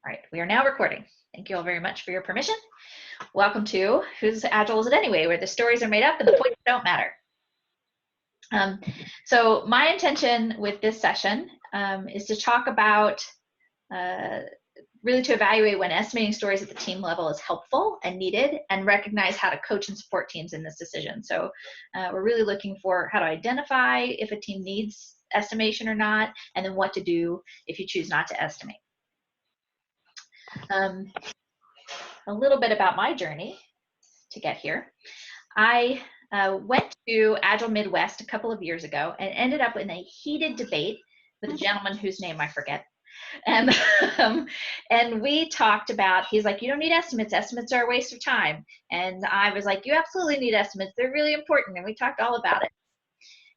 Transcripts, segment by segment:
All right, we are now recording. Thank you all very much for your permission. Welcome to Whose Agile Is It Anyway, where the stories are made up and the points don't matter. So my intention with this session is to talk about really to evaluate when estimating stories at the team level is helpful and needed, and recognize how to coach and support teams in this decision. So we're really looking for how to identify if a team needs estimation or not, and then what to do if you choose not to estimate. A little bit about my journey to get here. I went to Agile Midwest a couple of years ago and ended up in a heated debate with a gentleman whose name I forget. And we talked about, he's like, you don't need estimates. Estimates are a waste of time. And I was like, you absolutely need estimates. They're really important. And we talked all about it.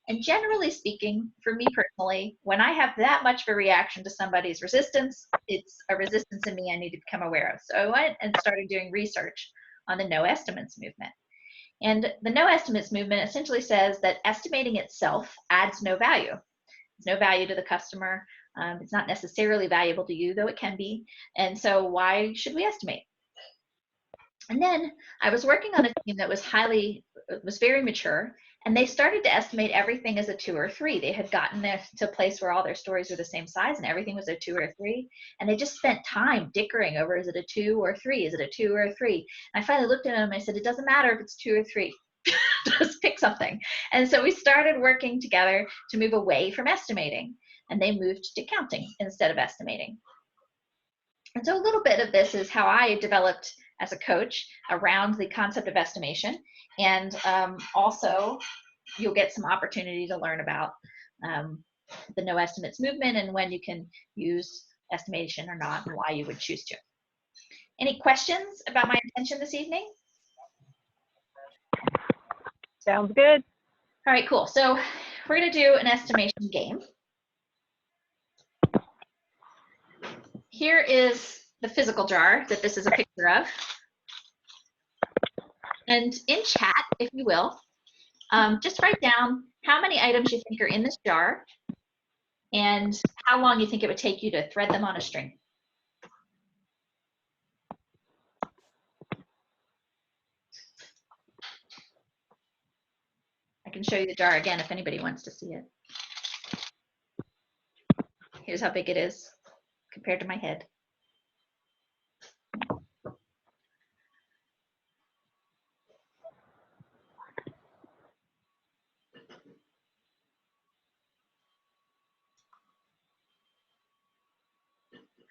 And generally speaking, for me personally, when I have that much of a reaction to somebody's resistance, it's a resistance in me I need to become aware of. So I went and started doing research on the no estimates movement. And the no estimates movement essentially says that estimating itself adds no value. It's no value to the customer. It's not necessarily valuable to you, though it can be. And so why should we estimate? And then I was working on a team that was very mature, and they started to estimate everything as a 2 or 3. They had gotten there to a place where all their stories were the same size and everything was a 2 or 3. And they just spent time dickering over, is it a 2 or 3? Is it a 2 or a 3? And I finally looked at them and I said, it doesn't matter if it's 2 or 3. Just pick something. And so we started working together to move away from estimating. And they moved to counting instead of estimating. And so a little bit of this is how I developed as a coach around the concept of estimation. And also, you'll get some opportunity to learn about the no estimates movement and when you can use estimation or not and why you would choose to. Any questions about my intention this evening? Sounds good. All right, cool. So we're going to do an estimation game. Here is the physical jar that this is a picture of. And in chat, if you will, just write down how many items you think are in this jar and how long you think it would take you to thread them on a string. I can show you the jar again if anybody wants to see it. Here's how big it is compared to my head.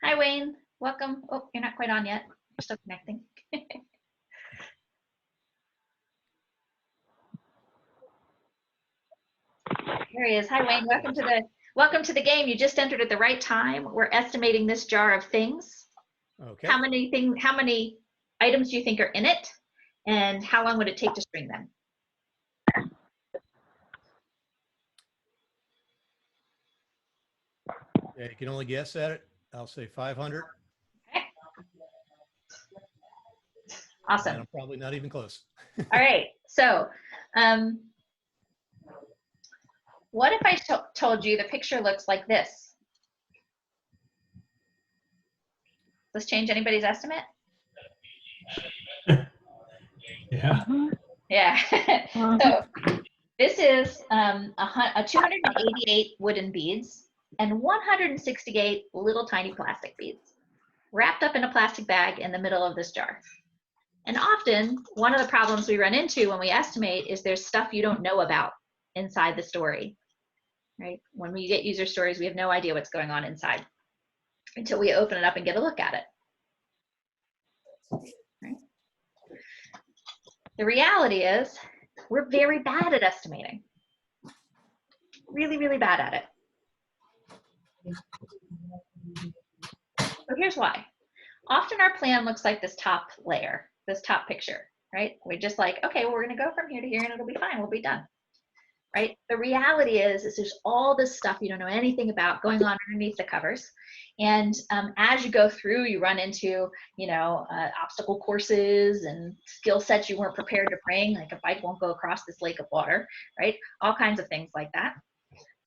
Hi, Wayne. Welcome. Oh, you're not quite on yet. You're still connecting. There he is. Hi, Wayne. Welcome to the game. You just entered at the right time. We're estimating this jar of things. Okay. How many items do you think are in it, and how long would it take to string them? Yeah, you can only guess at it. I'll say 500. Okay. Awesome. And I'm probably not even close. All right. So, what if I told you the picture looks like this? Let's change anybody's estimate. Yeah. Yeah. So this is a 288 wooden beads and 168 little tiny plastic beads wrapped up in a plastic bag in the middle of this jar. And often, one of the problems we run into when we estimate is there's stuff you don't know about inside the story, right? When we get user stories, we have no idea what's going on inside until we open it up and get a look at it. Right? The reality is we're very bad at estimating. Really, really bad at it. So here's why. Often our plan looks like this top layer, this top picture, right? We're just like, okay, well, we're gonna go from here to here and it'll be fine, we'll be done, right? The reality is there's all this stuff you don't know anything about going on underneath the covers. And as you go through, you run into, obstacle courses and skill sets you weren't prepared to bring, like a bike won't go across this lake of water, right? All kinds of things like that.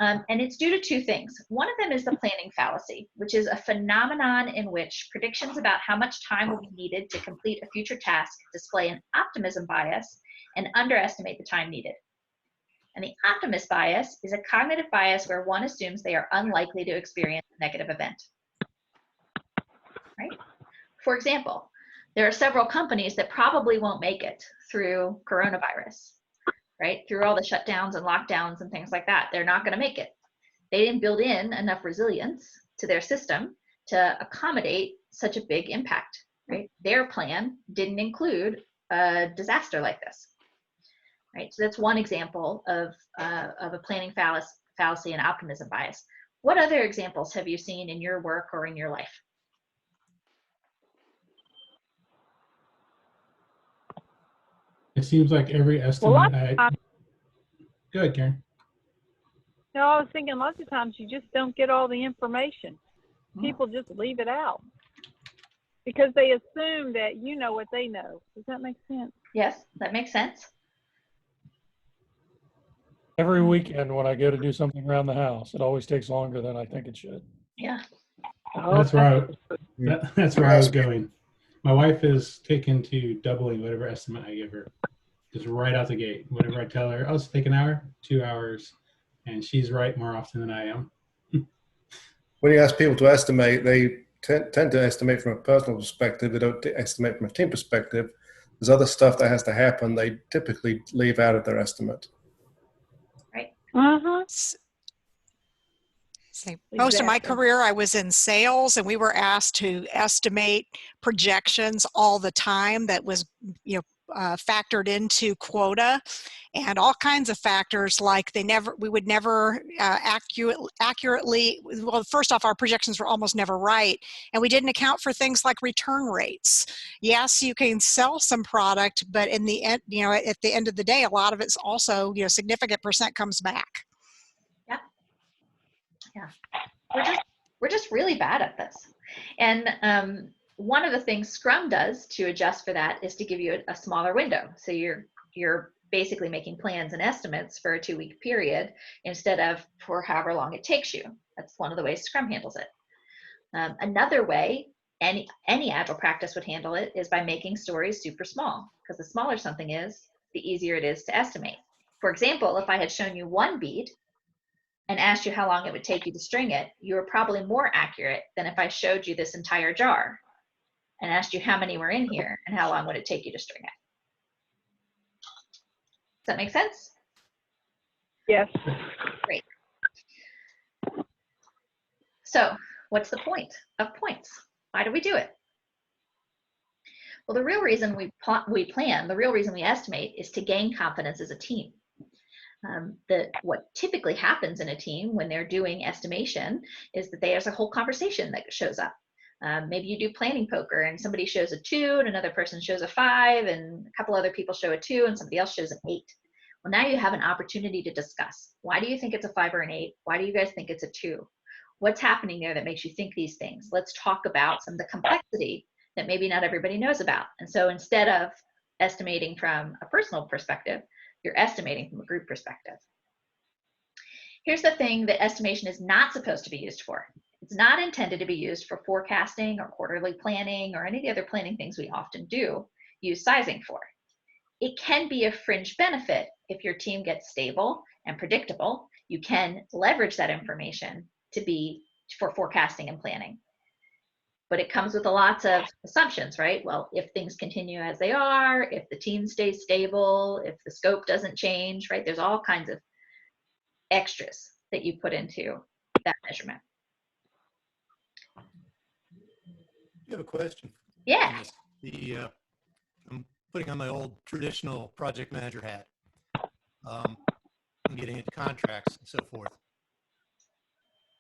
And it's due to two things. One of them is the planning fallacy, which is a phenomenon in which predictions about how much time will be needed to complete a future task display an optimism bias and underestimate the time needed. And the optimist bias is a cognitive bias where one assumes they are unlikely to experience a negative event. Right? For example, there are several companies that probably won't make it through coronavirus. Right? Through all the shutdowns and lockdowns and things like that. They're not going to make it. They didn't build in enough resilience to their system to accommodate such a big impact, right? Their plan didn't include a disaster like this, right? So that's one example of a planning fallacy and optimism bias. What other examples have you seen in your work or in your life? It seems like every estimate Go ahead, Karen. No, I was thinking lots of times you just don't get all the information. People just leave it out because they assume that you know what they know. Does that make sense? Yes, that makes sense. Every weekend when I go to do something around the house, it always takes longer than I think it should. Yeah. That's where that's where I was going. My wife is taken to doubling whatever estimate I give her. Just right out the gate. Whenever I tell her, oh, it's take an hour, 2 hours, and she's right more often than I am. When you ask people to estimate, they tend to estimate from a personal perspective. They don't estimate from a team perspective. There's other stuff that has to happen. They typically leave out of their estimate. Right. See, most of my career, I was in sales, and we were asked to estimate projections all the time. That was, factored into quota, and all kinds of factors like we would never accurately. Well, first off, our projections were almost never right, and we didn't account for things like return rates. Yes, you can sell some product, but in the end, at the end of the day, a lot of it's also, significant percent comes back. Yeah. We're just really bad at this. And one of the things Scrum does to adjust for that is to give you a smaller window. So you're basically making plans and estimates for a 2-week period instead of for however long it takes you. That's one of the ways Scrum handles it. Another way any Agile practice would handle it is by making stories super small, because the smaller something is, the easier it is to estimate. For example, if I had shown you one bead and asked you how long it would take you to string it, you were probably more accurate than if I showed you this entire jar and asked you how many were in here and how long would it take you to string it. Does that make sense? Yes. Great. So what's the point of points? Why do we do it? Well, the real reason we plan, the real reason we estimate is to gain confidence as a team. What typically happens in a team when they're doing estimation is that there's a whole conversation that shows up. Maybe you do planning poker and somebody shows a 2 and another person shows a 5 and a couple other people show a 2 and somebody else shows an 8. Well, now you have an opportunity to discuss. Why do you think it's a 5 or an 8? Why do you guys think it's a 2? What's happening there that makes you think these things? Let's talk about some of the complexity that maybe not everybody knows about. And so instead of estimating from a personal perspective, you're estimating from a group perspective. Here's the thing that estimation is not supposed to be used for. It's not intended to be used for forecasting or quarterly planning or any of the other planning things we often use sizing for. It can be a fringe benefit if your team gets stable and predictable. You can leverage that information for forecasting and planning. But it comes with lots of assumptions, right? Well, if things continue as they are, if the team stays stable, if the scope doesn't change, right? There's all kinds of extras that you put into that measurement. You have a question? Yeah. I'm putting on my old traditional project manager hat. I'm getting into contracts and so forth.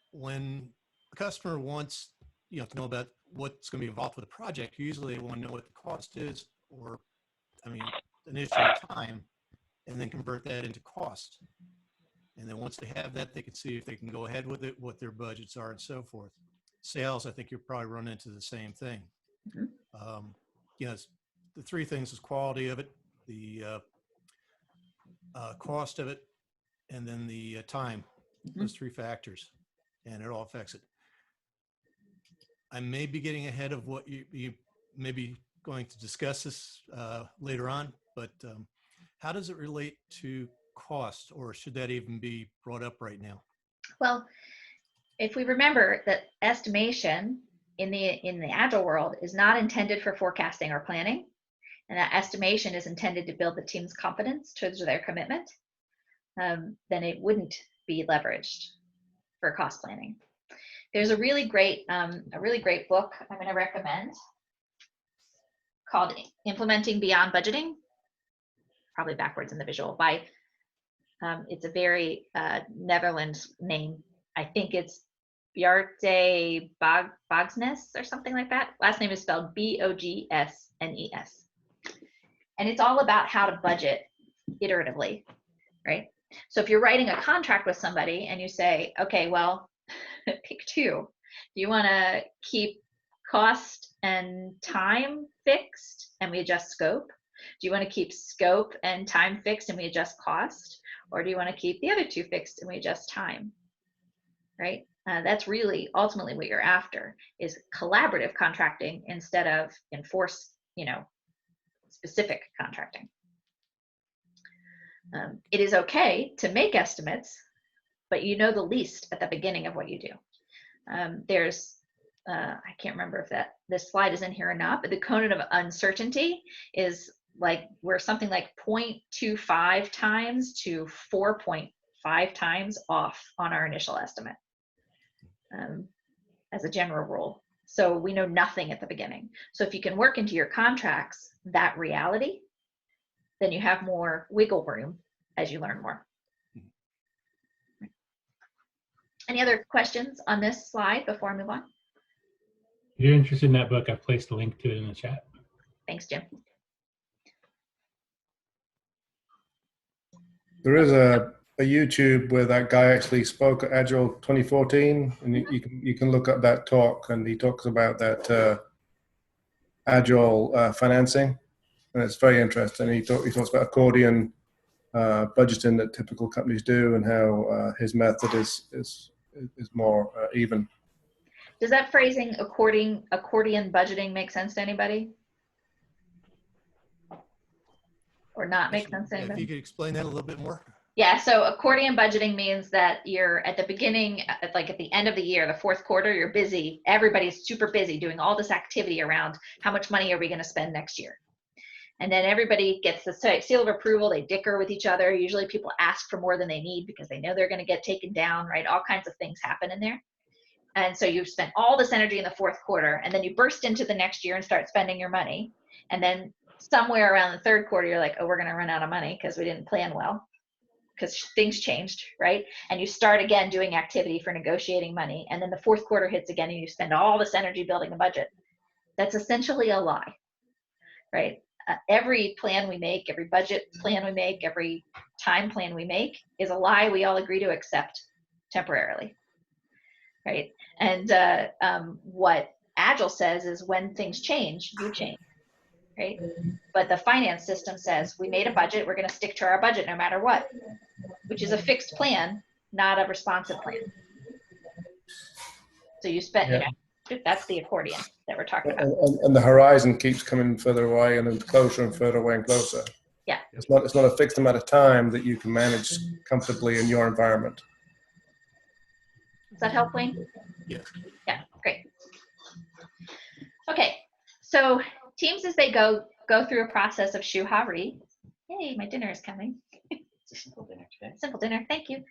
When a customer wants to know about what's going to be involved with the project, usually they want to know what the cost is, or initially time, and then convert that into cost. And then once they have that, they can see if they can go ahead with it, what their budgets are, and so forth. Sales, I think you'll probably run into the same thing. Mm-hmm. The 3 things is quality of it, the cost of it, and then the time those three factors, and it all affects it. I may be getting ahead of what you may be going to discuss this later on, but how does it relate to cost, or should that even be brought up right now? Well, if we remember that estimation in the Agile world is not intended for forecasting or planning, and that estimation is intended to build the team's confidence towards their commitment, then it wouldn't be leveraged for cost planning. There's a really great book I'm going to recommend called Implementing Beyond Budgeting, probably backwards in the visual, by it's a very Netherlands name. I think it's Bjarte Bogsnes or something like that. Last name is spelled Bogsnes. And it's all about how to budget iteratively, right? So if you're writing a contract with somebody and you say, okay, well, pick two. Do you want to keep cost and time fixed and we adjust scope? Do you want to keep scope and time fixed and we adjust cost? Or do you want to keep the other two fixed and we adjust time, right? That's really ultimately what you're after, is collaborative contracting instead of enforced, specific contracting. It is okay to make estimates, but you know the least at the beginning of what you do. There's, I can't remember if this slide is in here or not, but the component of uncertainty is like we're something like 0.25 times to 4.5 times off on our initial estimate as a general rule. So we know nothing at the beginning. So if you can work into your contracts that reality, then you have more wiggle room as you learn more. Any other questions on this slide before I move on? If you're interested in that book, I've placed a link to it in the chat. Thanks, Jim. There is a YouTube where that guy actually spoke at Agile 2014, and you can look up that talk, and he talks about that Agile financing, and it's very interesting. He talks about accordion budgeting that typical companies do, and how his method is more even. Does that phrasing accordion budgeting make sense to anybody? Or not make sense to anybody? If you could explain that a little bit more. Yeah, so accordion budgeting means that you're at the beginning, like at the end of the year, the fourth quarter, you're busy. Everybody's super busy doing all this activity around how much money are we going to spend next year. And then everybody gets the seal of approval. They dicker with each other. Usually people ask for more than they need because they know they're going to get taken down, right? All kinds of things happen in there. And so you've spent all this energy in the fourth quarter, and then you burst into the next year and start spending your money. And then somewhere around the third quarter, you're like, oh, we're going to run out of money because we didn't plan well, because things changed, right? And you start again doing activity for negotiating money. And then the fourth quarter hits again, and you spend all this energy building a budget. That's essentially a lie, right? Every plan we make, every budget plan we make, every time plan we make is a lie we all agree to accept temporarily, right? And what Agile says is when things change, you change, right? But the finance system says we made a budget, we're going to stick to our budget no matter what, which is a fixed plan, not a responsive plan. So you spend, that's the accordion that we're talking about. And the horizon keeps coming further away and then closer and further away and closer. Yeah. It's not a fixed amount of time that you can manage comfortably in your environment. Does that help, Wayne? Yes. Yeah, great. Okay, so teams as they go through a process of Shu-Ha-Ri. Hey, my dinner is coming. Simple dinner today. Simple dinner, thank you.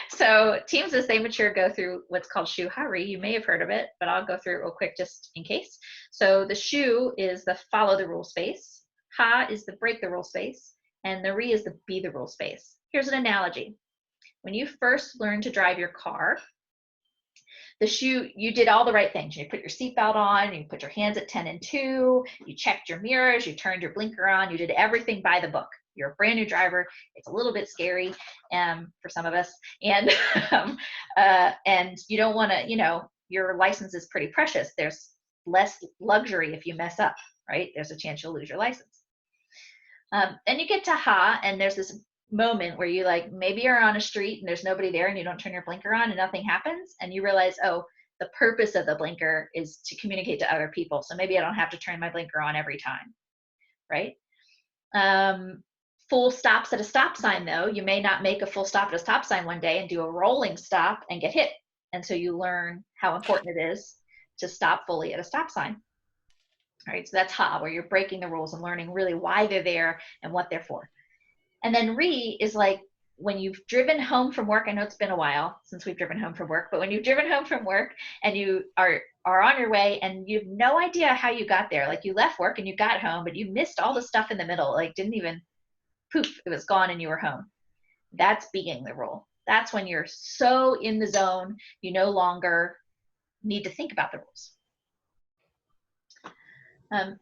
So teams as they mature go through what's called Shu-Ha-Ri. You may have heard of it, but I'll go through it real quick just in case. So the Shu is the follow the rule space, Ha is the break the rule space, and the Ri is the be the rule space. Here's an analogy. When you first learn to drive your car, the Shu, you did all the right things. You put your seatbelt on, you put your hands at 10 and 2, you checked your mirrors, you turned your blinker on, you did everything by the book. You're a brand new driver. It's a little bit scary for some of us. And you don't want to, your license is pretty precious. There's less luxury if you mess up, right? There's a chance you'll lose your license. Then you get to Ha, and there's this moment where you like, maybe you're on a street and there's nobody there and you don't turn your blinker on and nothing happens, and you realize, oh, the purpose of the blinker is to communicate to other people. So maybe I don't have to turn my blinker on every time, right? Full stops at a stop sign, though, you may not make a full stop at a stop sign one day and do a rolling stop and get hit. And so you learn how important it is to stop fully at a stop sign. All right, so that's Ha, where you're breaking the rules and learning really why they're there and what they're for. And then Ri is like when you've driven home from work. I know it's been a while since we've driven home from work, but when you've driven home from work and you are on your way and you have no idea how you got there, like you left work and you got home, but you missed all the stuff in the middle, like didn't even, poof, it was gone and you were home. That's being the rule. That's when you're so in the zone, you no longer need to think about the rules.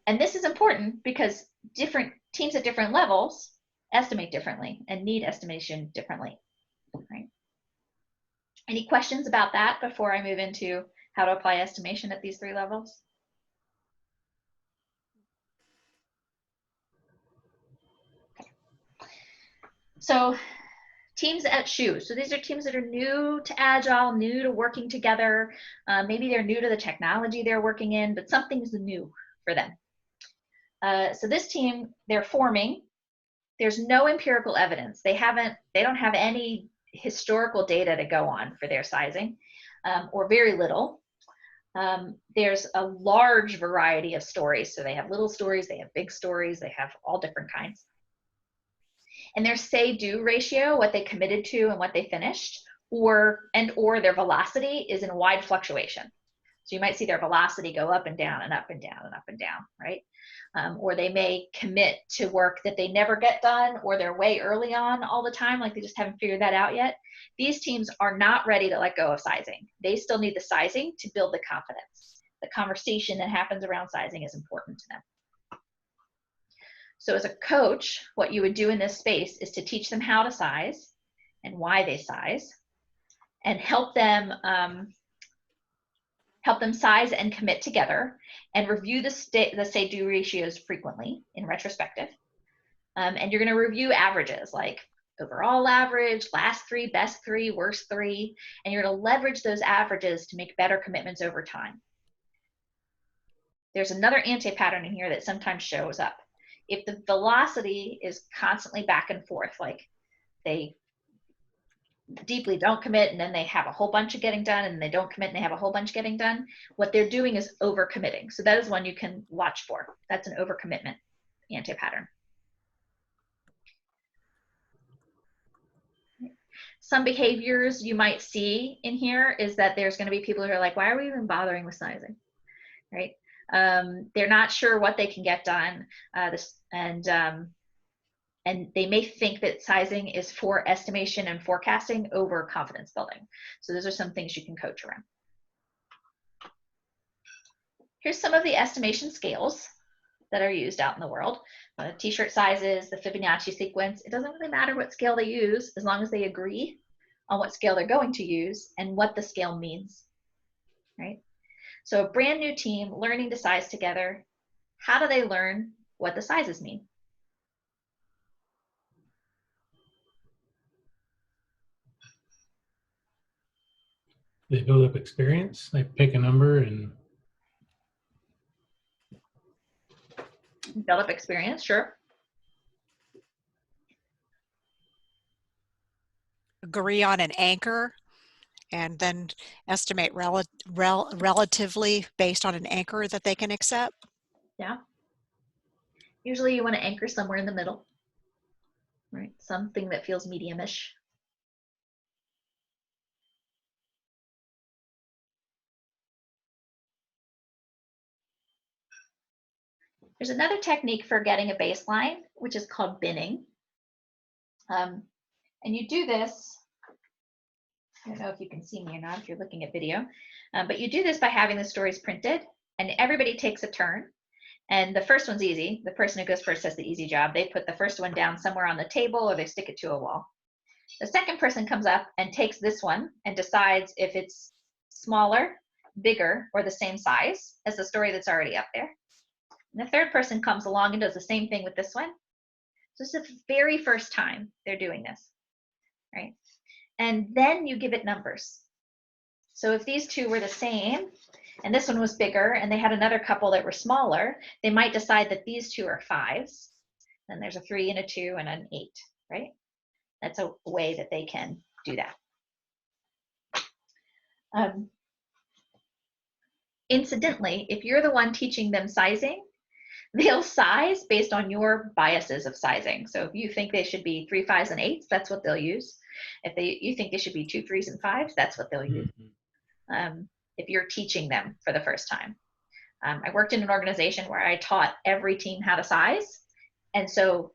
And this is important because different teams at different levels estimate differently and need estimation differently, right? Any questions about that before I move into how to apply estimation at these 3 levels? Okay. So teams at Shu. So these are teams that are new to Agile, new to working together. Maybe they're new to the technology they're working in, but something's new for them. So this team, they're forming. There's no empirical evidence. They don't have any historical data to go on for their sizing, or very little. There's a large variety of stories. So they have little stories, they have big stories, they have all different kinds. And their say-do ratio, what they committed to and what they finished, or their velocity is in wide fluctuation. So you might see their velocity go up and down and up and down and up and down, right? Or they may commit to work that they never get done, or they're way early on all the time, like they just haven't figured that out yet. These teams are not ready to let go of sizing. They still need the sizing to build the confidence. The conversation that happens around sizing is important to them. So as a coach, what you would do in this space is to teach them how to size and why they size, and help them size and commit together, and review the say-do ratios frequently in retrospective. And you're going to review averages like overall average, last 3, best 3, worst 3, and you're going to leverage those averages to make better commitments over time. There's another anti-pattern in here that sometimes shows up. If the velocity is constantly back and forth, like they deeply don't commit and then they have a whole bunch of getting done, and they don't commit and they have a whole bunch getting done, what they're doing is overcommitting. So that is one you can watch for. That's an overcommitment anti-pattern. Some behaviors you might see in here is that there's going to be people who are like, why are we even bothering with sizing, right? They're not sure what they can get done, and they may think that sizing is for estimation and forecasting over confidence building. So those are some things you can coach around. Here's some of the estimation scales that are used out in the world. T-shirt sizes, the Fibonacci sequence. It doesn't really matter what scale they use as long as they agree on what scale they're going to use and what the scale means, right? So a brand new team learning to size together, how do they learn what the sizes mean? They build up experience, like pick a number and build up experience, sure. Agree on an anchor and then estimate relatively based on an anchor that they can accept. Yeah. Usually you want to anchor somewhere in the middle, right? Something that feels medium-ish. There's another technique for getting a baseline, which is called binning. And you do this, I don't know if you can see me or not if you're looking at video, but you do this by having the stories printed, and everybody takes a turn. And the first one's easy. The person who goes first has the easy job. They put the first one down somewhere on the table or they stick it to a wall. The second person comes up and takes this one and decides if it's smaller, bigger, or the same size as the story that's already up there. And the third person comes along and does the same thing with this one. this is the very first time they're doing this, right? And then you give it numbers. So if these two were the same, and this one was bigger, and they had another couple that were smaller, they might decide that these two are 5s. Then there's a 3 and a 2 and an 8, right? That's a way that they can do that. Incidentally, if you're the one teaching them sizing, they'll size based on your biases of sizing. So if you think they should be 3 5s and 8s, that's what they'll use. If you think they should be 2 3s and 5s, that's what they'll use. If you're teaching them for the first time. I worked in an organization where I taught every team how to size. And so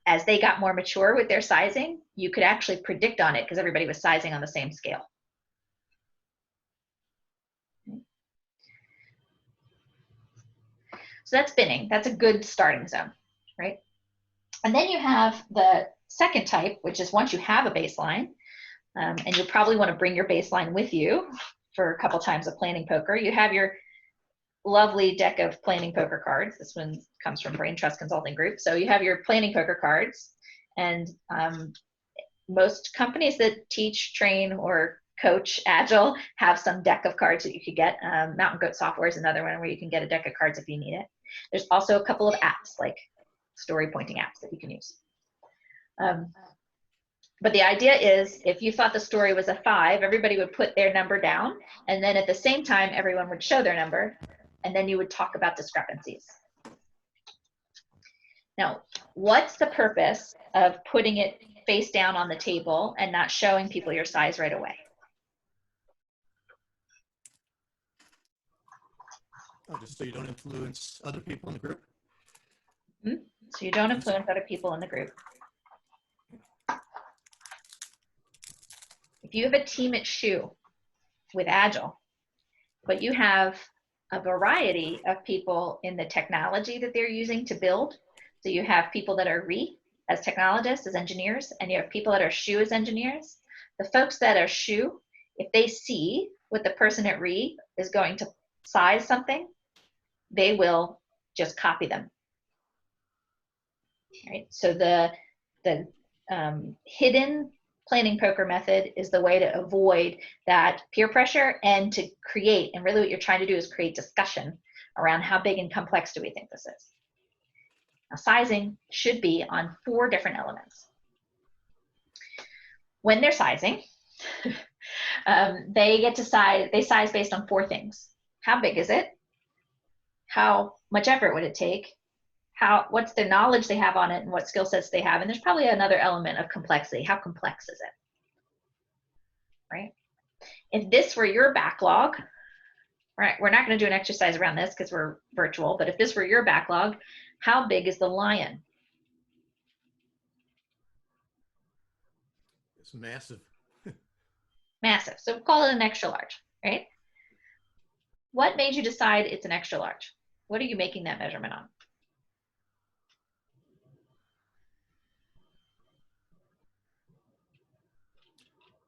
as they got more mature with their sizing, you could actually predict on it because everybody was sizing on the same scale. So that's binning. That's a good starting zone, right? And then you have the second type, which is once you have a baseline, and you'll probably want to bring your baseline with you for a couple times of planning poker. You have your lovely deck of planning poker cards. This one comes from Brain Trust Consulting Group. So you have your planning poker cards, and most companies that teach, train, or coach Agile have some deck of cards that you could get. Mountain Goat Software is another one where you can get a deck of cards if you need it. There's also a couple of apps, like story pointing apps that you can use. But the idea is if you thought the story was a 5, everybody would put their number down, and then at the same time, everyone would show their number, and then you would talk about discrepancies. Now, what's the purpose of putting it face down on the table and not showing people your size right away? Oh, just so you don't influence other people in the group? So you don't influence other people in the group. If you have a team at Shu with Agile, but you have a variety of people in the technology that they're using to build, so you have people that are Ri as technologists, as engineers, and you have people that are Shu as engineers. The folks that are Shu, if they see what the person at Ri is going to size something, they will just copy them. Right? So the hidden planning poker method is the way to avoid that peer pressure and to create, and really what you're trying to do is create discussion around how big and complex do we think this is. Now, sizing should be on 4 different elements. When they're sizing, they get to size, they size based on 4 things. How big is it? How much effort would it take? What's the knowledge they have on it and what skill sets they have? And there's probably another element of complexity. How complex is it? Right? If this were your backlog, right, we're not going to do an exercise around this because we're virtual, but if this were your backlog, how big is the lion? It's massive. Massive. So call it an extra large, right? What made you decide it's an extra large? What are you making that measurement on?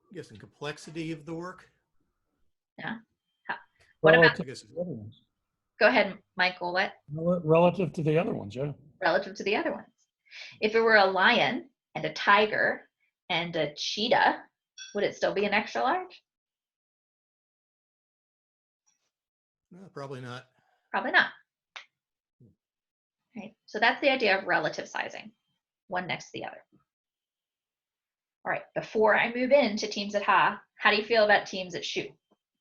I'm guessing complexity of the work. Yeah. What about, Relative to the other ones. go ahead, Michael, what? Relative to the other ones, yeah. Relative to the other ones. If it were a lion and a tiger and a cheetah, would it still be an extra large? No, probably not. Probably not. Right. So that's the idea of relative sizing, one next to the other. All right, before I move into teams at Ha, how do you feel about teams at Shu?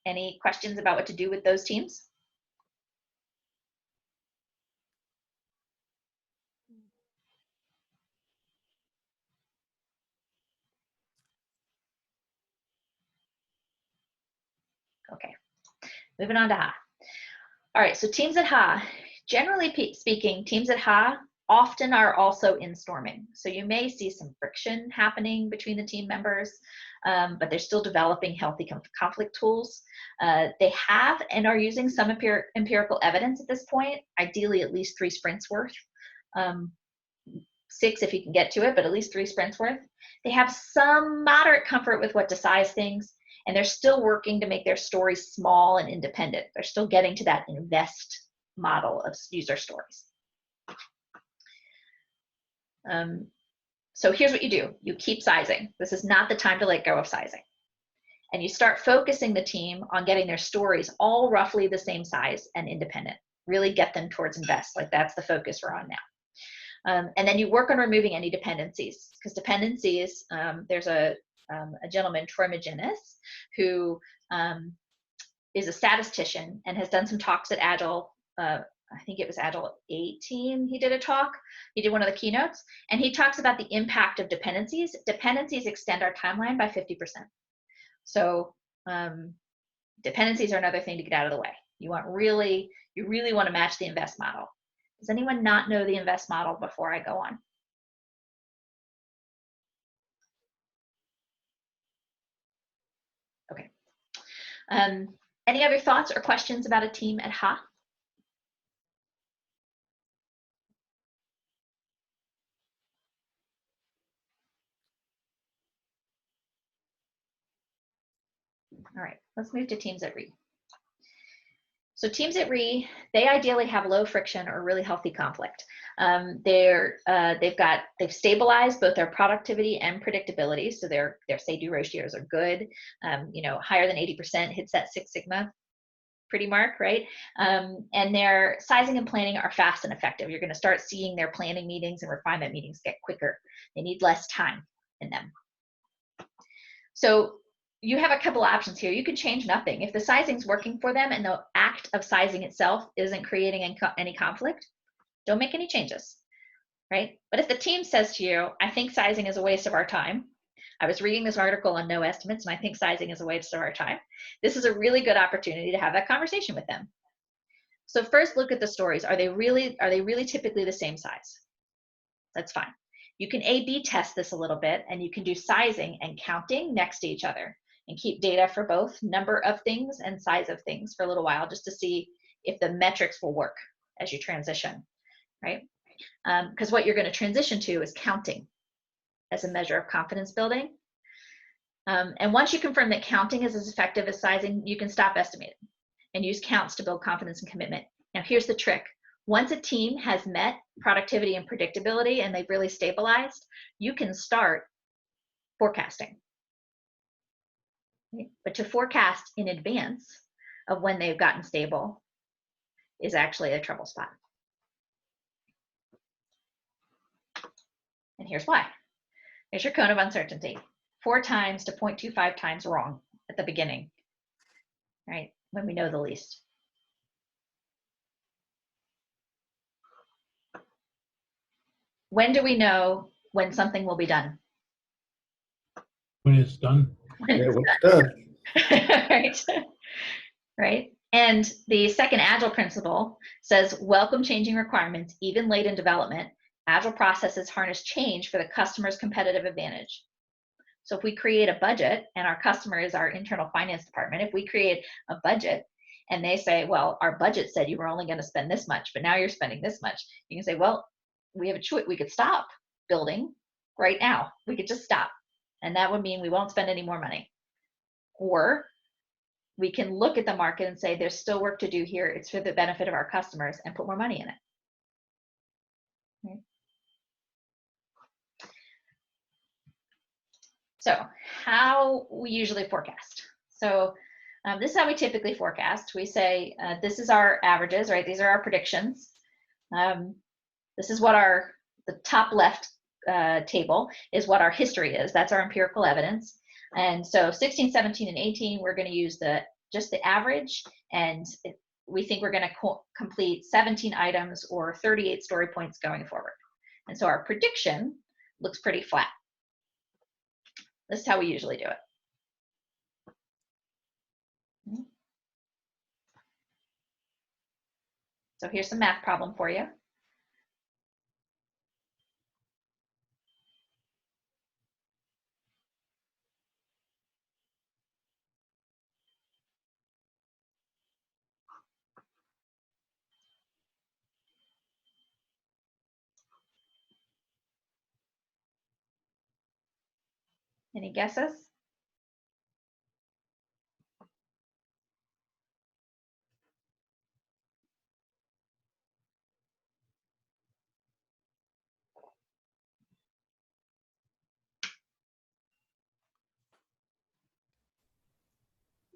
Any questions about what to do with those teams? Okay, moving on to Ha. All right, so teams at Ha, generally speaking, teams at Ha often are also in storming. So you may see some friction happening between the team members, but they're still developing healthy conflict tools. They have and are using some empirical evidence at this point, ideally at least 3 sprints worth. 6 if you can get to it, but at least 3 sprints worth. They have some moderate comfort with what to size things, and they're still working to make their stories small and independent. They're still getting to that invest model of user stories. So here's what you do. You keep sizing. This is not the time to let go of sizing. And you start focusing the team on getting their stories all roughly the same size and independent. Really get them towards invest. Like that's the focus we're on now. And then you work on removing any dependencies, because dependencies, there's a gentleman, Troy McGinnis, who is a statistician and has done some talks at Agile. I think it was Agile 18. He did a talk. He did one of the keynotes, and he talks about the impact of dependencies. Dependencies extend our timeline by 50%. So dependencies are another thing to get out of the way. You really want to match the invest model. Does anyone not know the invest model before I go on? Okay. Any other thoughts or questions about a team at Ha? All right, let's move to teams at Re. So teams at Re, they ideally have low friction or really healthy conflict. They've stabilized both their productivity and predictability. So their say-do ratios are good. Higher than 80% hits that Six Sigma pretty mark, right? And their sizing and planning are fast and effective. You're going to start seeing their planning meetings and refinement meetings get quicker. They need less time in them. So you have a couple options here. You can change nothing. If the sizing's working for them and the act of sizing itself isn't creating any conflict, don't make any changes, right? But if the team says to you, I think sizing is a waste of our time. I was reading this article on no estimates, and I think sizing is a waste of our time. This is a really good opportunity to have that conversation with them. So first, look at the stories. Are they really typically the same size? That's fine. You can A/B test this a little bit, and you can do sizing and counting next to each other and keep data for both number of things and size of things for a little while, just to see if the metrics will work as you transition, right? Because what you're going to transition to is counting as a measure of confidence building. And once you confirm that counting is as effective as sizing, you can stop estimating and use counts to build confidence and commitment. Now, here's the trick. Once a team has met productivity and predictability and they've really stabilized, you can start forecasting. But to forecast in advance of when they've gotten stable is actually a trouble spot. And here's why. Here's your cone of uncertainty. 4 times to 0.25 times wrong at the beginning, right? When we know the least. When do we know when something will be done? When it's done. When it's done. right? Right? And the second Agile principle says, welcome changing requirements, even late in development. Agile processes harness change for the customer's competitive advantage. So if we create a budget, and our customer is our internal finance department, if we create a budget and they say, well, our budget said you were only going to spend this much, but now you're spending this much, you can say, well, we have a choice. We could stop building right now. We could just stop. And that would mean we won't spend any more money. Or we can look at the market and say, there's still work to do here. It's for the benefit of our customers, and put more money in it. Okay. So how we usually forecast. So this is how we typically forecast. We say, this is our averages, right? These are our predictions. This is what the top left table is what our history is. That's our empirical evidence. And so 16, 17, and 18, we're going to use just the average, and we think we're going to complete 17 items or 38 story points going forward. And so our prediction looks pretty flat. This is how we usually do it. So here's some math problem for you. Any guesses?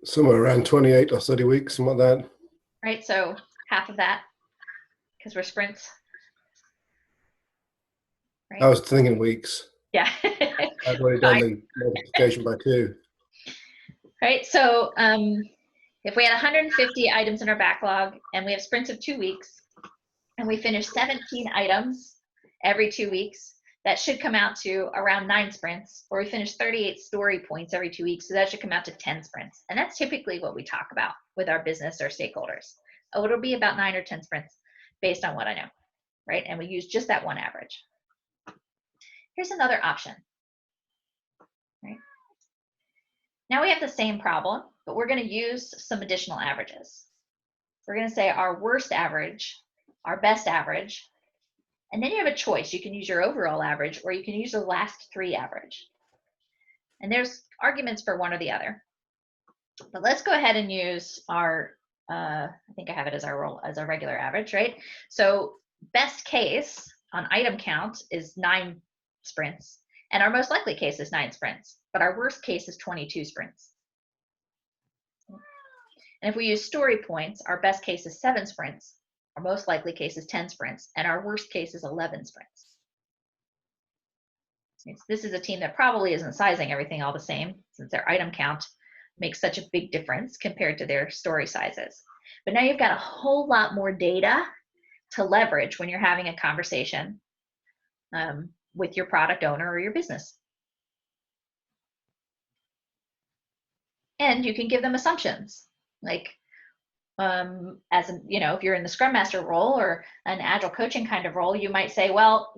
Somewhere around 28 or 30 weeks, something like that. Right, so half of that, because we're sprints. Right? I was thinking weeks. Yeah. I've already done the multiplication by 2. Right, so if we had 150 items in our backlog and we have sprints of 2 weeks and we finish 17 items every 2 weeks, that should come out to around 9 sprints, or we finish 38 story points every 2 weeks, so that should come out to 10 sprints. And that's typically what we talk about with our business or stakeholders. Oh, it'll be about 9 or 10 sprints based on what I know, right? And we use just that one average. Here's another option, right? Now we have the same problem, but we're going to use some additional averages. We're going to say our worst average, our best average, and then you have a choice. You can use your overall average, or you can use the last 3 average. And there's arguments for one or the other. But let's go ahead and use our, I think I have it as our regular average, right? So best case on item count is 9 sprints, and our most likely case is 9 sprints, but our worst case is 22 sprints. And if we use story points, our best case is 7 sprints, our most likely case is 10 sprints, and our worst case is 11 sprints. This is a team that probably isn't sizing everything all the same, since their item count makes such a big difference compared to their story sizes. But now you've got a whole lot more data to leverage when you're having a conversation with your product owner or your business. And you can give them assumptions, like as a, if you're in the Scrum Master role or an Agile coaching kind of role, you might say, well,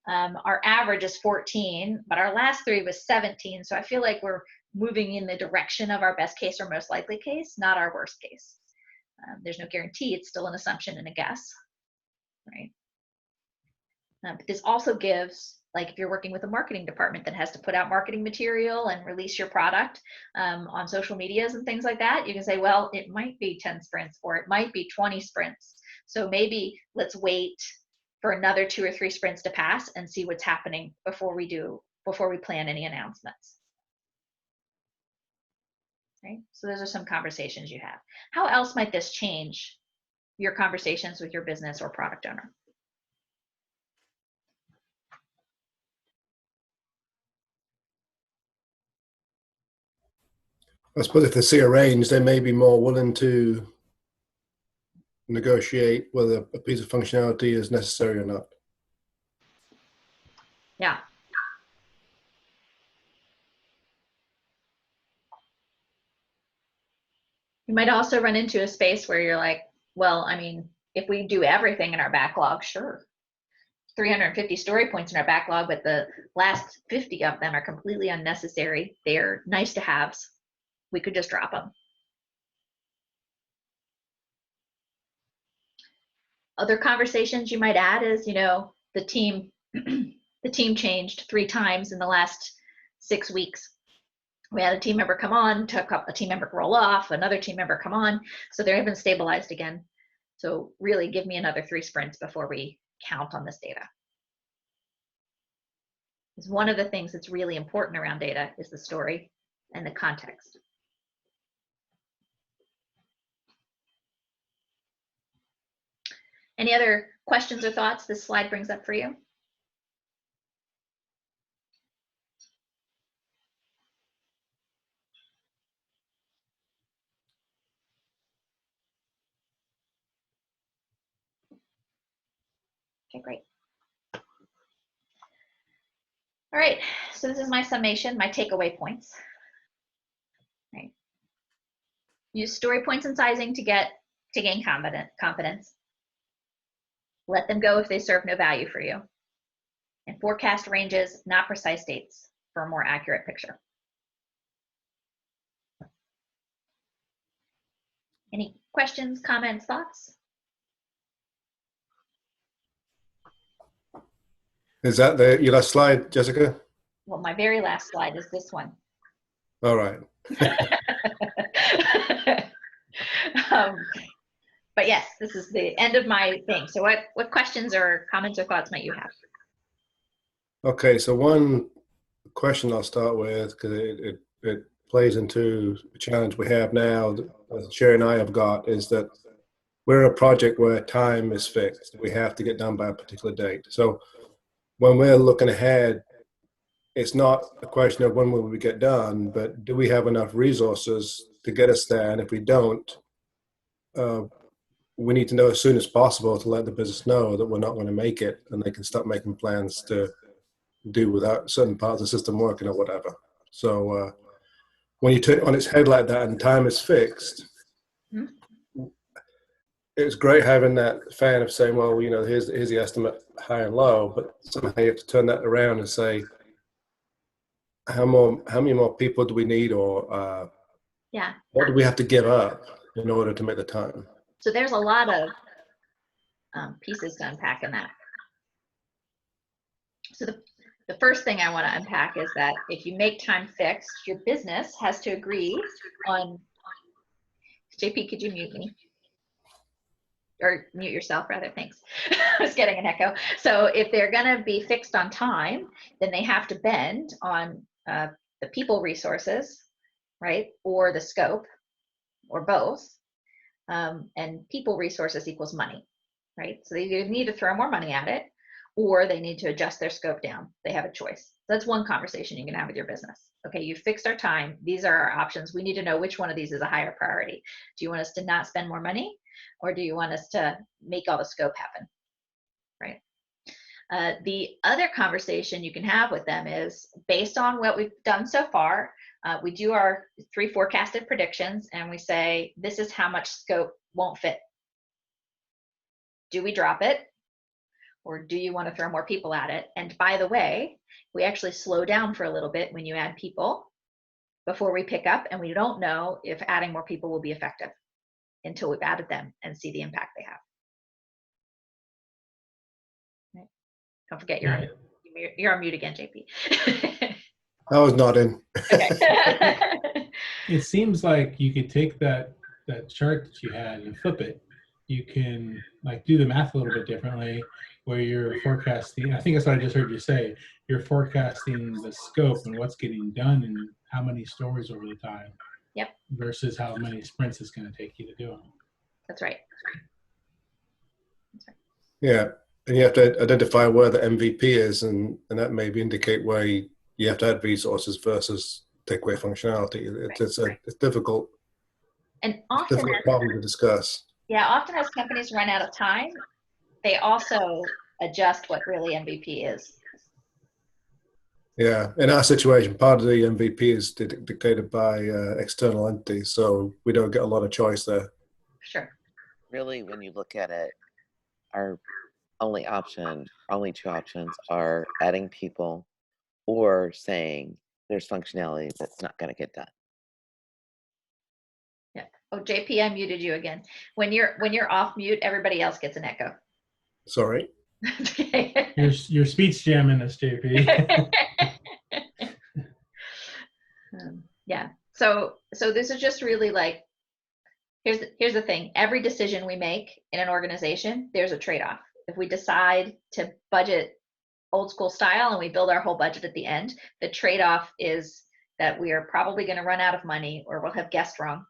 our average is 14, but our last 3 was 17. So I feel like we're moving in the direction of our best case or most likely case, not our worst case. There's no guarantee. It's still an assumption and a guess, right? But this also gives, like if you're working with a marketing department that has to put out marketing material and release your product on social medias and things like that, you can say, well, it might be 10 sprints or it might be 20 sprints. So maybe let's wait for another 2 or 3 sprints to pass and see what's happening before we plan any announcements. Right? So those are some conversations you have. How else might this change your conversations with your business or product owner? I suppose if they see a range, they may be more willing to negotiate whether a piece of functionality is necessary or not. Yeah. You might also run into a space where you're like, well, I mean, if we do everything in our backlog, sure. 350 story points in our backlog, but the last 50 of them are completely unnecessary. They're nice to haves. We could just drop them. Other conversations you might add is, the team changed 3 times in the last 6 weeks. We had a team member come on, took up a team member roll off, another team member come on, so they haven't stabilized again. So really give me another 3 sprints before we count on this data. Because one of the things that's really important around data is the story and the context. Any other questions or thoughts this slide brings up for you? Okay, great. All right, so this is my summation, my takeaway points. Right. Use story points and sizing to gain confidence. Let them go if they serve no value for you. And forecast ranges, not precise dates, for a more accurate picture. Any questions, comments, thoughts? Is that your last slide, Jessica? Well, my very last slide is this one. All right. But yes, this is the end of my thing. So what questions or comments or thoughts might you have? Okay, so one question I'll start with, because it plays into the challenge we have now, that Sherry and I have got, is that we're a project where time is fixed. We have to get done by a particular date. So when we're looking ahead, it's not a question of when will we get done, but do we have enough resources to get us there? And if we don't, we need to know as soon as possible to let the business know that we're not going to make it, and they can start making plans to do without certain parts of the system working or whatever. So when you turn it on its head like that and time is fixed, it's great having that fan of saying, well, you know, here's the estimate, high and low, but somehow you have to turn that around and say, how many more people do we need, or Yeah. what do we have to give up in order to make the time? So there's a lot of pieces to unpack in that. So the first thing I want to unpack is that if you make time fixed, your business has to agree on, JP, could you mute me? Or mute yourself rather, thanks. I was getting an echo. So if they're gonna be fixed on time, then they have to bend on the people resources, right? Or the scope, or both. And people resources equals money, right? So they either need to throw more money at it, or they need to adjust their scope down. They have a choice. That's one conversation you can have with your business. Okay, you fixed our time. These are our options. We need to know which one of these is a higher priority. Do you want us to not spend more money, or do you want us to make all the scope happen, right? The other conversation you can have with them is, based on what we've done so far, we do our 3 forecasted predictions, and we say, this is how much scope won't fit. Do we drop it, or do you want to throw more people at it? And by the way, we actually slow down for a little bit when you add people before we pick up, and we don't know if adding more people will be effective until we've added them and see the impact they have. Right. Don't forget you're on mute again, JP. I was not in. Okay. It seems like you could take that chart that you had and flip it. You can like do the math a little bit differently, where you're forecasting. I think that's what I just heard you say. You're forecasting the scope and what's getting done and how many stories over the time. Yep. Versus how many sprints it's going to take you to do them. That's right. Yeah, and you have to identify where the MVP is, and that maybe indicate where you have to add resources versus take away functionality. It's difficult. And often, difficult problem to discuss. Yeah, often as companies run out of time, they also adjust what really MVP is. Yeah, in our situation, part of the MVP is dictated by external entities, so we don't get a lot of choice there. Sure. Really, when you look at it, our only 2 options are adding people or saying there's functionality that's not going to get done. Yeah. Oh, JP, I muted you again. When you're off mute, everybody else gets an echo. Sorry. Okay. Your speech jamming us, JP. Yeah. So this is just really like, here's the thing. Every decision we make in an organization, there's a trade-off. If we decide to budget old school style and we build our whole budget at the end, the trade-off is that we are probably going to run out of money, or we'll have guessed wrong.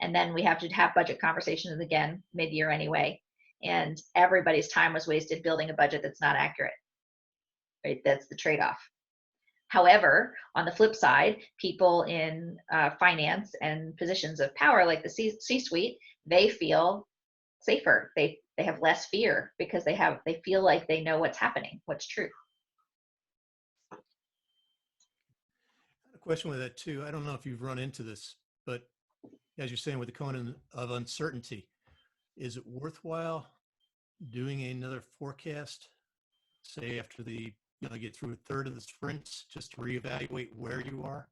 And then we have to have budget conversations again mid-year anyway. And everybody's time was wasted building a budget that's not accurate. Right? That's the trade-off. However, on the flip side, people in finance and positions of power, like the C-suite, they feel safer. They have less fear because they feel like they know what's happening, what's true. A question with that too. I don't know if you've run into this, but as you're saying, with the cone of uncertainty, is it worthwhile doing another forecast, say after get through a third of the sprints, just to reevaluate where you are?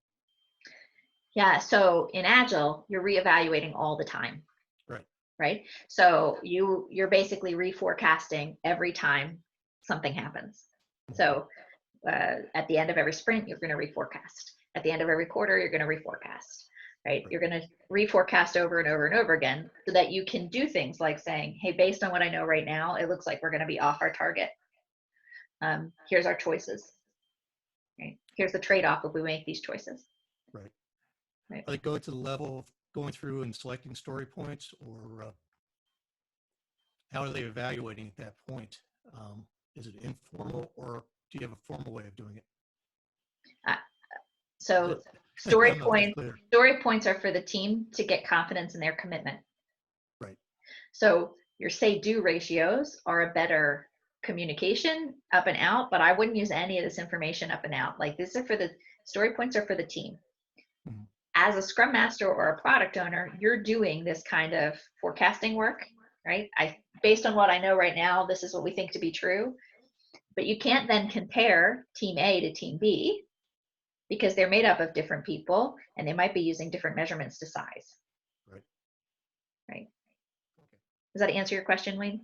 Yeah, so in Agile, you're reevaluating all the time. Right? So you're basically reforecasting every time something happens. So at the end of every sprint, you're going to reforecast. At the end of every quarter, you're going to reforecast. Right? You're going to reforecast over and over and over again, so that you can do things like saying, hey, based on what I know right now, it looks like we're going to be off our target. Here's our choices. Right? Here's the trade-off if we make these choices. Right. Right. Are they going to the level of going through and selecting story points, or how are they evaluating at that point? Is it informal, or do you have a formal way of doing it? So I'm not very clear. story points are for the team to get confidence in their commitment. Right. So your say-do ratios are a better communication up and out, but I wouldn't use any of this information up and out. Like, these are for the story points are for the team. Mm-hmm. As a scrum master or a product owner, you're doing this kind of forecasting work, right? Based on what I know right now, this is what we think to be true. But you can't then compare team A to team B, because they're made up of different people and they might be using different measurements to size. Right. Right. Okay. Does that answer your question, Wayne?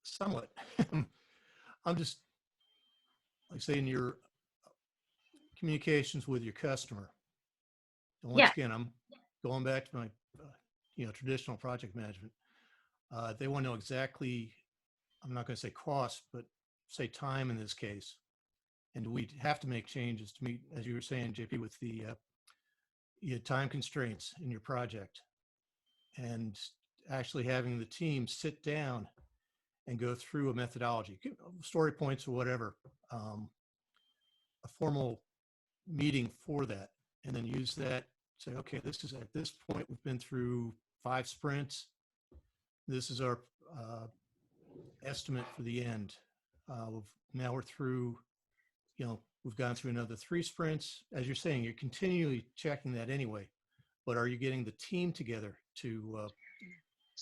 Somewhat. I'm just, like, saying, your communications with your customer. And once again, I'm going back to my, traditional project management. They want to know exactly, I'm not going to say cost, but say time in this case. And we have to make changes to meet, as you were saying, JP, with the time constraints in your project, and actually having the team sit down and go through a methodology, story points or whatever, a formal meeting for that, and then use that, say, okay, this is, at this point, we've been through 5 sprints. This is our estimate for the end. Now we're through, we've gone through another 3 sprints. As you're saying, you're continually checking that anyway, but are you getting the team together to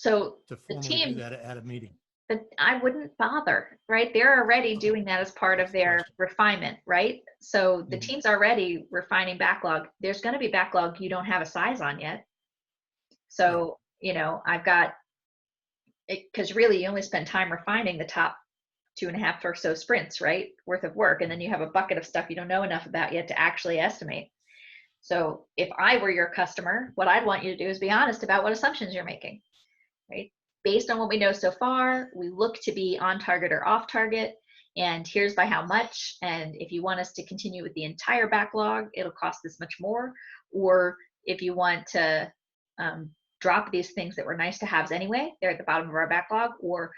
formally do that at a meeting? But I wouldn't bother, right? They're already doing that as part of their refinement, right? So the team's already refining backlog. There's going to be backlog you don't have a size on yet. So, I've got, because really you only spend time refining the top 2.5 or so sprints, right, worth of work, and then you have a bucket of stuff you don't know enough about yet to actually estimate. So if I were your customer, what I'd want you to do is be honest about what assumptions you're making, right? Based on what we know so far, we look to be on target or off target, and here's by how much. And if you want us to continue with the entire backlog, it'll cost this much more. Or if you want to drop these things that were nice to haves anyway, they're at the bottom of our backlog, or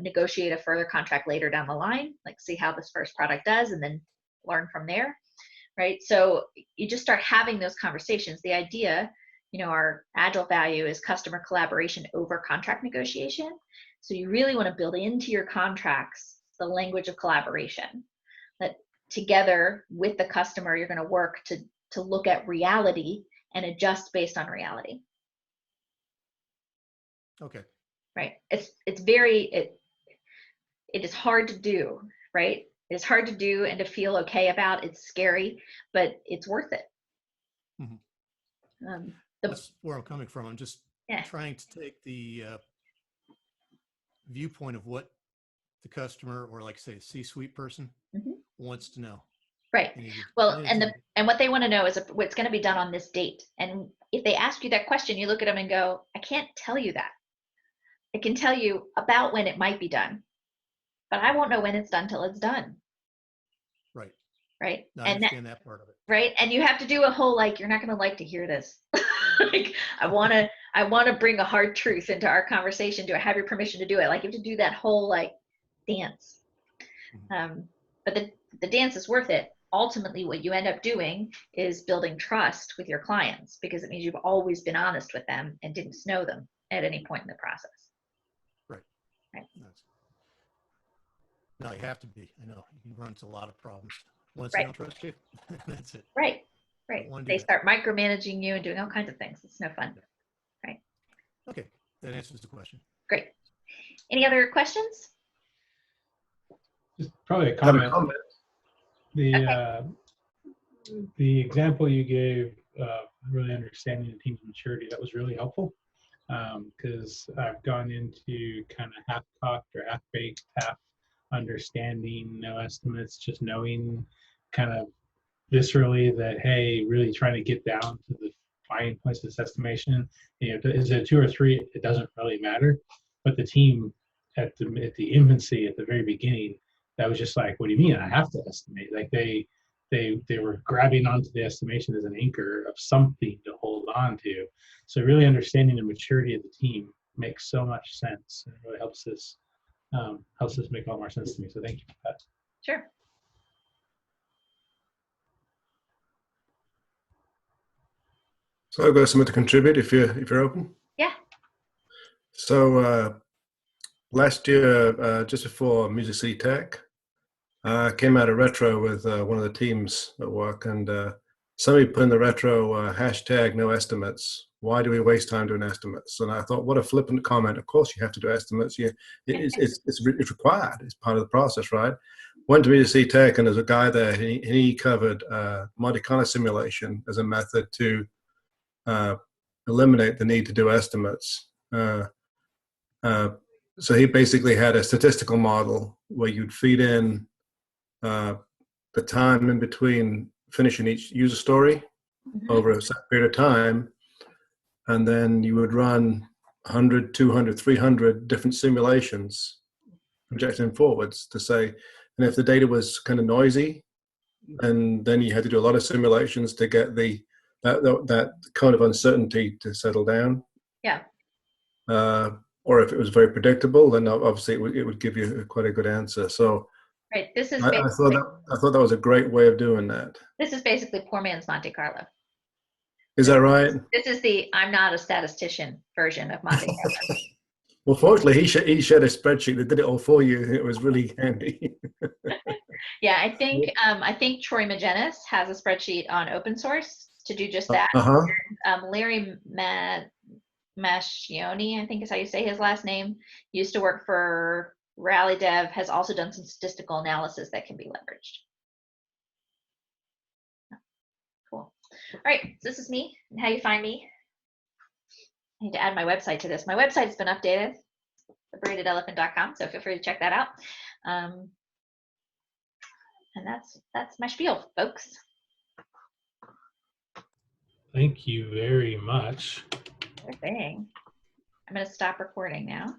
negotiate a further contract later down the line, like see how this first product does and then learn from there, right? So you just start having those conversations. The idea, our Agile value is customer collaboration over contract negotiation. So you really want to build into your contracts the language of collaboration, that together with the customer, you're going to work to look at reality and adjust based on reality. Okay. Right. It is hard to do, right? It's hard to do and to feel okay about. It's scary, but it's worth it. Mm-hmm. That's where I'm coming from. I'm just trying to take the viewpoint of what the customer, or like say a C-suite person, wants to know. Right. Well, and what they want to know is what's going to be done on this date. And if they ask you that question, you look at them and go, I can't tell you that. I can tell you about when it might be done, but I won't know when it's done till it's done. Right. Right. No, I understand that part of it. Right. And you have to do a whole, like, you're not going to like to hear this. Like, I want to bring a hard truth into our conversation. Do I have your permission to do it? Like, you have to do that whole, like, dance. But the dance is worth it. Ultimately, what you end up doing is building trust with your clients, because it means you've always been honest with them and didn't snow them at any point in the process. Right. Right. No, you have to be. I know you run into a lot of problems. Once they don't trust you, that's it. Right. They start micromanaging you and doing all kinds of things. It's no fun. Yeah. Right. Okay. That answers the question. Great. Any other questions? Just probably a comment. The example you gave, really understanding the team's maturity, that was really helpful, because I've gone into kind of half-cocked or half-baked, half understanding, no estimates, just knowing kind of viscerally that, hey, really trying to get down to the fine points of this estimation. Is it 2 or 3? It doesn't really matter. But the team at the infancy, at the very beginning, that was just like, what do you mean I have to estimate? Like they they were grabbing onto the estimation as an anchor of something to hold on to. So really understanding the maturity of the team makes so much sense. And it really helps this make a lot more sense to me. So thank you for that. Sure. So I've got something to contribute if you're open. Yeah. So last year, just before Music City Tech, I came out of retro with one of the teams at work, and somebody put in the retro hashtag no estimates. Why do we waste time doing estimates? And I thought, what a flippant comment. Of course you have to do estimates. It's required. It's part of the process, right? Went to Music City Tech, and there's a guy there, and he covered Monte Carlo simulation as a method to eliminate the need to do estimates. So he basically had a statistical model where you'd feed in the time in between finishing each user story over a set period of time, and then you would run 100, 200, 300 different simulations, projecting forwards to say, and if the data was kind of noisy, and then you had to do a lot of simulations to get that kind of uncertainty to settle down. Yeah. Or if it was very predictable, then obviously it would give you quite a good answer. So Right. This is I thought that was a great way of doing that. this is basically poor man's Monte Carlo. Is that right? This is the I'm not a statistician version of Monte Carlo. Well, fortunately, he shared a spreadsheet that did it all for you. It was really handy. Yeah, I think Troy Magenis has a spreadsheet on open source to do just that. Larry Mascioni, I think is how you say his last name, used to work for Rally Dev, has also done some statistical analysis that can be leveraged. Cool. All right, so this is me and how you find me. I need to add my website to this. My website's been updated, thebraidedelephant.com, so feel free to check that out. And that's my spiel, folks. Thank you very much. Sure thing. I'm going to stop recording now.